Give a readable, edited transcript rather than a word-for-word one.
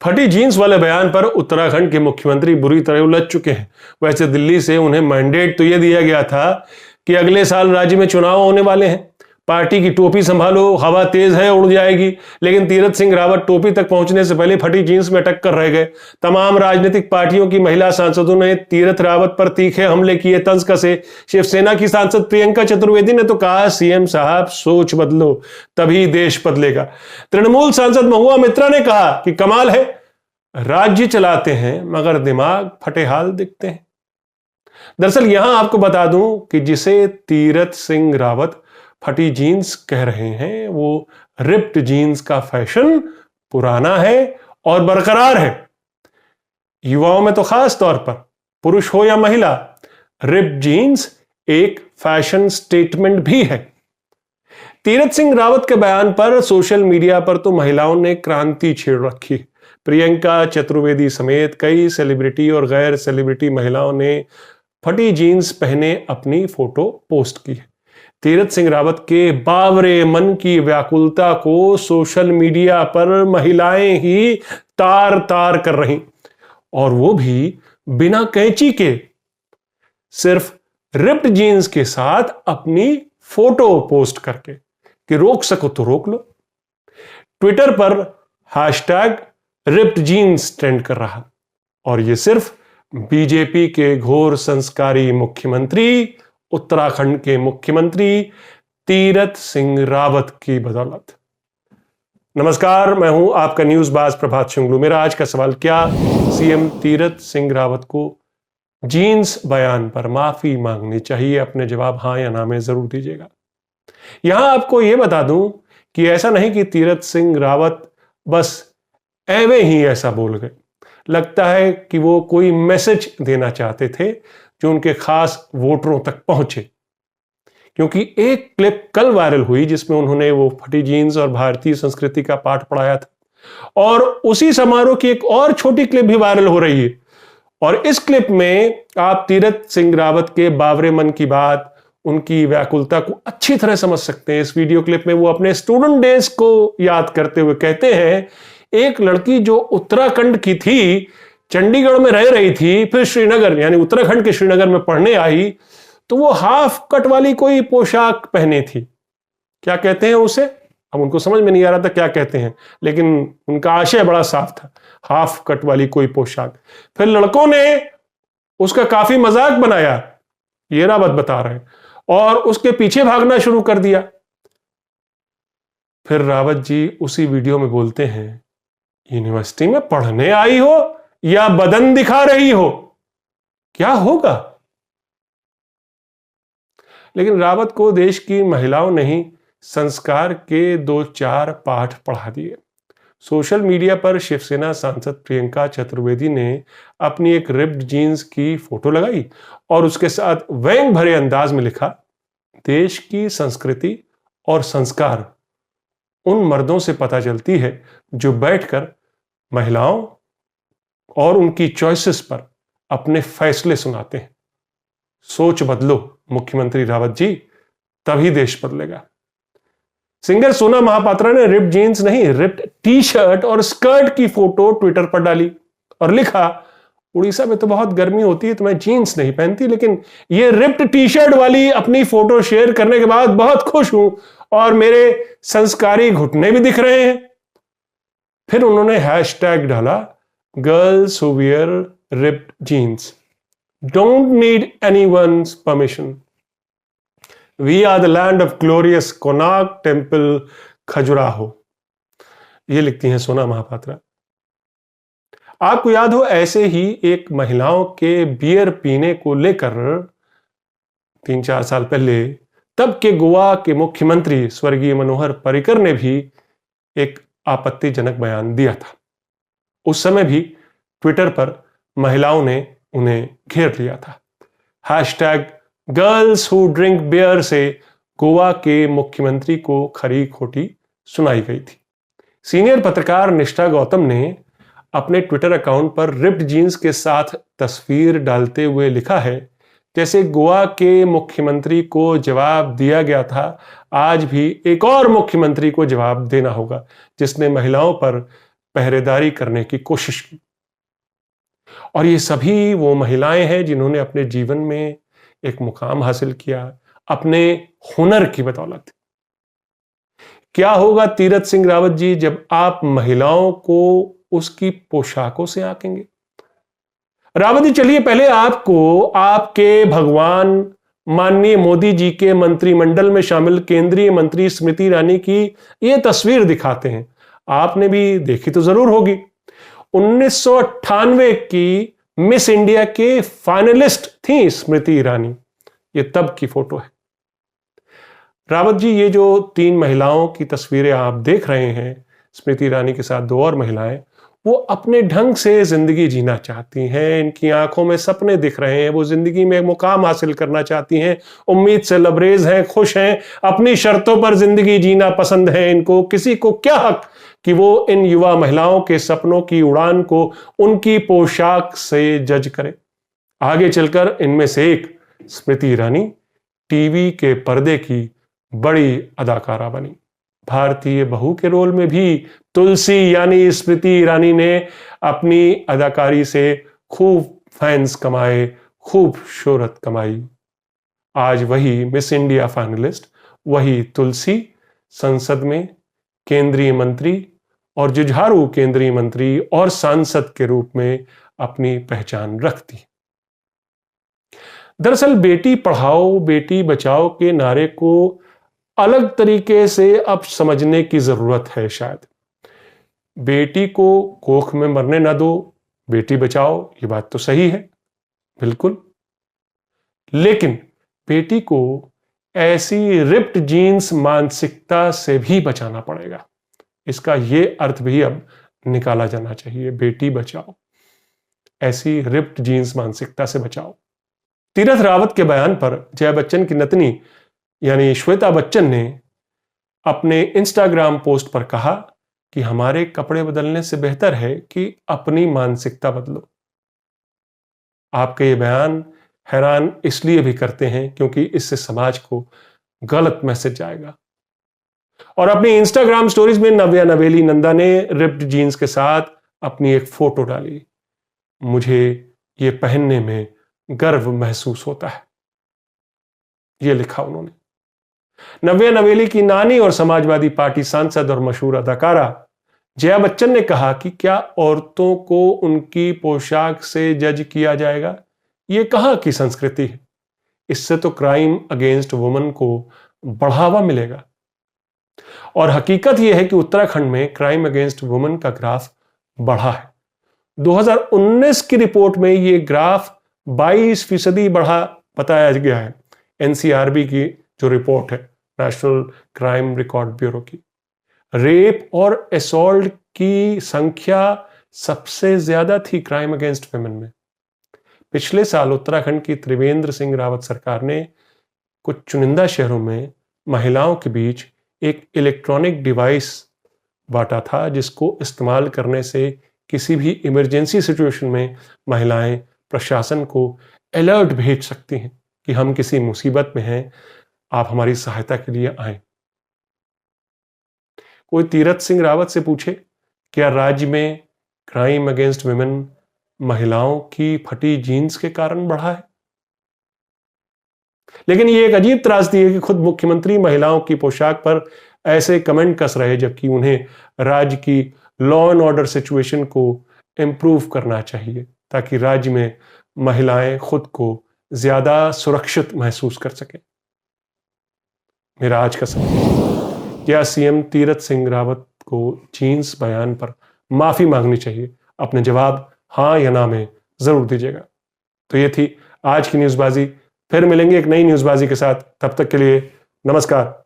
फटी जीन्स वाले बयान पर उत्तराखंड के मुख्यमंत्री बुरी तरह उलझ चुके हैं। वैसे दिल्ली से उन्हें मैंडेट तो यह दिया गया था कि अगले साल राज्य में चुनाव होने वाले हैं, पार्टी की टोपी संभालो, हवा तेज है उड़ जाएगी। लेकिन तीरथ सिंह रावत टोपी तक पहुंचने से पहले फटी जीन्स में अटक कर रह गए। तमाम राजनीतिक पार्टियों की महिला सांसदों ने तीरथ रावत पर तीखे हमले किए, तंज कसे। शिवसेना की सांसद प्रियंका चतुर्वेदी ने तो कहा, सीएम साहब सोच बदलो तभी देश बदलेगा। तृणमूल सांसद महुआ मित्रा ने कहा कि कमाल है, राज्य चलाते हैं मगर दिमाग फटे हाल दिखते हैं। दरअसल यहां आपको बता दूं कि जिसे तीरथ सिंह रावत फटी जीन्स कह रहे हैं, वो रिप्ड जीन्स का फैशन पुराना है और बरकरार है। युवाओं में तो खास तौर पर, पुरुष हो या महिला, रिप्ड जीन्स एक फैशन स्टेटमेंट भी है। तीरथ सिंह रावत के बयान पर सोशल मीडिया पर तो महिलाओं ने क्रांति छेड़ रखी। प्रियंका चतुर्वेदी समेत कई सेलिब्रिटी और गैर सेलिब्रिटी महिलाओं ने फटी जीन्स पहने अपनी फोटो पोस्ट की है। तीरथ सिंह रावत के बावरे मन की व्याकुलता को सोशल मीडिया पर महिलाएं ही तार तार कर रही, और वो भी बिना कैंची के, सिर्फ रिप्ड जीन्स के साथ अपनी फोटो पोस्ट करके कि रोक सको तो रोक लो। ट्विटर पर हैशटैग रिप्ड जीन्स ट्रेंड कर रहा, और ये सिर्फ बीजेपी के घोर संस्कारी मुख्यमंत्री, उत्तराखंड के मुख्यमंत्री तीरथ सिंह रावत की बदौलत। नमस्कार, मैं हूं आपका न्यूज बाज प्रभात शुंगलू। मेरा आज का सवाल, क्या सीएम तीरथ सिंह रावत को जीन्स बयान पर माफी मांगनी चाहिए? अपने जवाब हां या ना में जरूर दीजिएगा। यहां आपको यह बता दूं कि ऐसा नहीं कि तीरथ सिंह रावत बस एवे ही ऐसा बोल गए। लगता है कि वो कोई मैसेज देना चाहते थे जो उनके खास वोटरों तक पहुंचे, क्योंकि एक क्लिप कल वायरल हुई जिसमें उन्होंने वो फटी जीन्स और भारतीय संस्कृति का पाठ पढ़ाया था, और उसी समारोह की एक और छोटी क्लिप भी वायरल हो रही है। और इस क्लिप में आप तीरथ सिंह रावत के बावरे मन की बात, उनकी व्याकुलता को अच्छी तरह समझ सकते हैं। इस वीडियो क्लिप में वो अपने स्टूडेंट डेज को याद करते हुए कहते हैं, एक लड़की जो उत्तराखंड की थी, चंडीगढ़ में रह रही थी, फिर श्रीनगर यानी उत्तराखंड के श्रीनगर में पढ़ने आई, तो वो हाफ कट वाली कोई पोशाक पहने थी। क्या कहते हैं उसे? अब उनको समझ में नहीं आ रहा था क्या कहते हैं, लेकिन उनका आशय बड़ा साफ था, हाफ कट वाली कोई पोशाक। फिर लड़कों ने उसका काफी मजाक बनाया, ये रावत बता रहे हैं, और उसके पीछे भागना शुरू कर दिया। फिर रावत जी उसी वीडियो में बोलते हैं, यूनिवर्सिटी में पढ़ने आई हो या बदन दिखा रही हो, क्या होगा? लेकिन रावत को देश की महिलाओं ने ही संस्कार के 2-4 पाठ पढ़ा दिए। सोशल मीडिया पर शिवसेना सांसद प्रियंका चतुर्वेदी ने अपनी एक रिप्ड जीन्स की फोटो लगाई और उसके साथ व्यंग भरे अंदाज में लिखा, देश की संस्कृति और संस्कार उन मर्दों से पता चलती है जो बैठकर महिलाओं और उनकी चॉइसेस पर अपने फैसले सुनाते हैं। सोच बदलो मुख्यमंत्री रावत जी, तभी देश बदलेगा। सिंगर सोना महापात्रा ने रिप्ड जीन्स नहीं, रिप्ड टी शर्ट और स्कर्ट की फोटो ट्विटर पर डाली और लिखा, उड़ीसा में तो बहुत गर्मी होती है तो मैं जीन्स नहीं पहनती, लेकिन ये रिप्ड टी शर्ट वाली अपनी फोटो शेयर करने के बाद बहुत खुश हूं और मेरे संस्कारी घुटने भी दिख रहे हैं। फिर उन्होंने हैशटैग डाला, girls who wear ripped jeans don't need anyone's permission, we are the land of glorious Konark temple Khajuraho. ये लिखती हैं सोना महापात्रा। आपको याद हो, ऐसे ही एक महिलाओं के बियर पीने को लेकर 3-4 साल पहले तब के गोवा के मुख्यमंत्री स्वर्गीय मनोहर पर्रिकर ने भी एक आपत्तिजनक बयान दिया था। उस समय भी ट्विटर पर महिलाओं ने उन्हें घेर लिया था। Hashtag girls who drink beer से गोवा के मुख्यमंत्री को खरी खोटी सुनाई गई थी। सीनियर पत्रकार निष्ठा गौतम ने अपने ट्विटर अकाउंट पर रिप्ड जीन्स के साथ तस्वीर डालते हुए लिखा है, जैसे गोवा के मुख्यमंत्री को जवाब दिया गया था, आज भी एक और मुख्यमंत्री को जवाब देना होगा जिसने महिलाओं पर पहरेदारी करने की कोशिश की। और ये सभी वो महिलाएं हैं जिन्होंने अपने जीवन में एक मुकाम हासिल किया अपने हुनर की बदौलत। क्या होगा तीरथ सिंह रावत जी जब आप महिलाओं को उसकी पोशाकों से आंकेंगे? रावत जी, चलिए पहले आपको आपके भगवान माननीय मोदी जी के मंत्रिमंडल में शामिल केंद्रीय मंत्री स्मृति ईरानी की यह तस्वीर दिखाते हैं। आपने भी देखी तो जरूर होगी। 1998 की मिस इंडिया के फाइनलिस्ट थी स्मृति ईरानी। ये तब की फोटो है। रावत जी, ये जो 3 महिलाओं की तस्वीरें आप देख रहे हैं, स्मृति ईरानी के साथ 2 और महिलाएं, वो अपने ढंग से जिंदगी जीना चाहती हैं। इनकी आंखों में सपने दिख रहे हैं। वो जिंदगी में मुकाम हासिल करना चाहती हैं, उम्मीद से लबरेज हैं, खुश हैं, अपनी शर्तों पर जिंदगी जीना पसंद है इनको। किसी को क्या हक कि वो इन युवा महिलाओं के सपनों की उड़ान को उनकी पोशाक से जज करे। आगे चलकर इनमें से एक स्मृति ईरानी टीवी के पर्दे की बड़ी अदाकारा बनी। भारतीय बहू के रोल में भी तुलसी यानी स्मृति ईरानी ने अपनी अदाकारी से खूब फैंस कमाए, खूब शोहरत कमाई। आज वही मिस इंडिया फाइनलिस्ट, वही तुलसी संसद में केंद्रीय मंत्री और जुझारू केंद्रीय मंत्री और सांसद के रूप में अपनी पहचान रखती है। दरअसल बेटी पढ़ाओ बेटी बचाओ के नारे को अलग तरीके से अब समझने की जरूरत है। शायद बेटी को कोख में मरने ना दो, बेटी बचाओ, ये बात तो सही है, बिल्कुल। लेकिन बेटी को ऐसी रिप्ड जीन्स मानसिकता से भी बचाना पड़ेगा। इसका ये अर्थ भी अब निकाला जाना चाहिए, बेटी बचाओ, ऐसी रिप्ड जीन्स मानसिकता से बचाओ। तीरथ रावत के बयान पर जया बच्चन की नतनी यानी श्वेता बच्चन ने अपने इंस्टाग्राम पोस्ट पर कहा कि हमारे कपड़े बदलने से बेहतर है कि अपनी मानसिकता बदलो। आपके ये बयान हैरान इसलिए भी करते हैं क्योंकि इससे समाज को गलत मैसेज जाएगा। और अपनी इंस्टाग्राम स्टोरीज में नव्या नवेली नंदा ने रिप्ड जीन्स के साथ अपनी एक फोटो डाली। मुझे ये पहनने में गर्व महसूस होता है, ये लिखा उन्होंने। नव्या नवेली की नानी और समाजवादी पार्टी सांसद और मशहूर अदाकारा जया बच्चन ने कहा कि क्या औरतों को उनकी पोशाक से जज किया जाएगा? ये कहां की संस्कृति है? इससे तो क्राइम अगेंस्ट वुमेन को बढ़ावा मिलेगा। और हकीकत यह है कि उत्तराखंड में क्राइम अगेंस्ट वुमेन का ग्राफ बढ़ा है। 2019 की रिपोर्ट में यह ग्राफ 22% बढ़ा बताया गया है। एनसीआरबी की जो रिपोर्ट है, नेशनल क्राइम रिकॉर्ड ब्यूरो की, रेप और असॉल्ट की संख्या सबसे ज्यादा थी क्राइम अगेंस्ट वुमेन में। पिछले साल उत्तराखंड की त्रिवेंद्र सिंह रावत सरकार ने कुछ चुनिंदा शहरों में महिलाओं के बीच एक इलेक्ट्रॉनिक डिवाइस बांटा था जिसको इस्तेमाल करने से किसी भी इमरजेंसी सिचुएशन में महिलाएं प्रशासन को अलर्ट भेज सकती हैं कि हम किसी मुसीबत में हैं, आप हमारी सहायता के लिए आएं। कोई तीरथ सिंह रावत से पूछे क्या राज्य में क्राइम अगेंस्ट वुमेन महिलाओं की फटी जीन्स के कारण बढ़ा है? लेकिन ये एक अजीब त्रासदी है कि खुद मुख्यमंत्री महिलाओं की पोशाक पर ऐसे कमेंट कस रहे जबकि उन्हें राज्य की लॉ एंड ऑर्डर सिचुएशन को इंप्रूव करना चाहिए ताकि राज्य में महिलाएं खुद को ज्यादा सुरक्षित महसूस कर सकें। मेरा आज का सवाल, क्या सीएम तीरथ सिंह रावत को जीन्स बयान पर माफी मांगनी चाहिए? अपने जवाब हां या ना में जरूर दीजिएगा। तो ये थी आज की न्यूज़बाजी। फिर मिलेंगे एक नई न्यूज़बाजी के साथ। तब तक के लिए नमस्कार।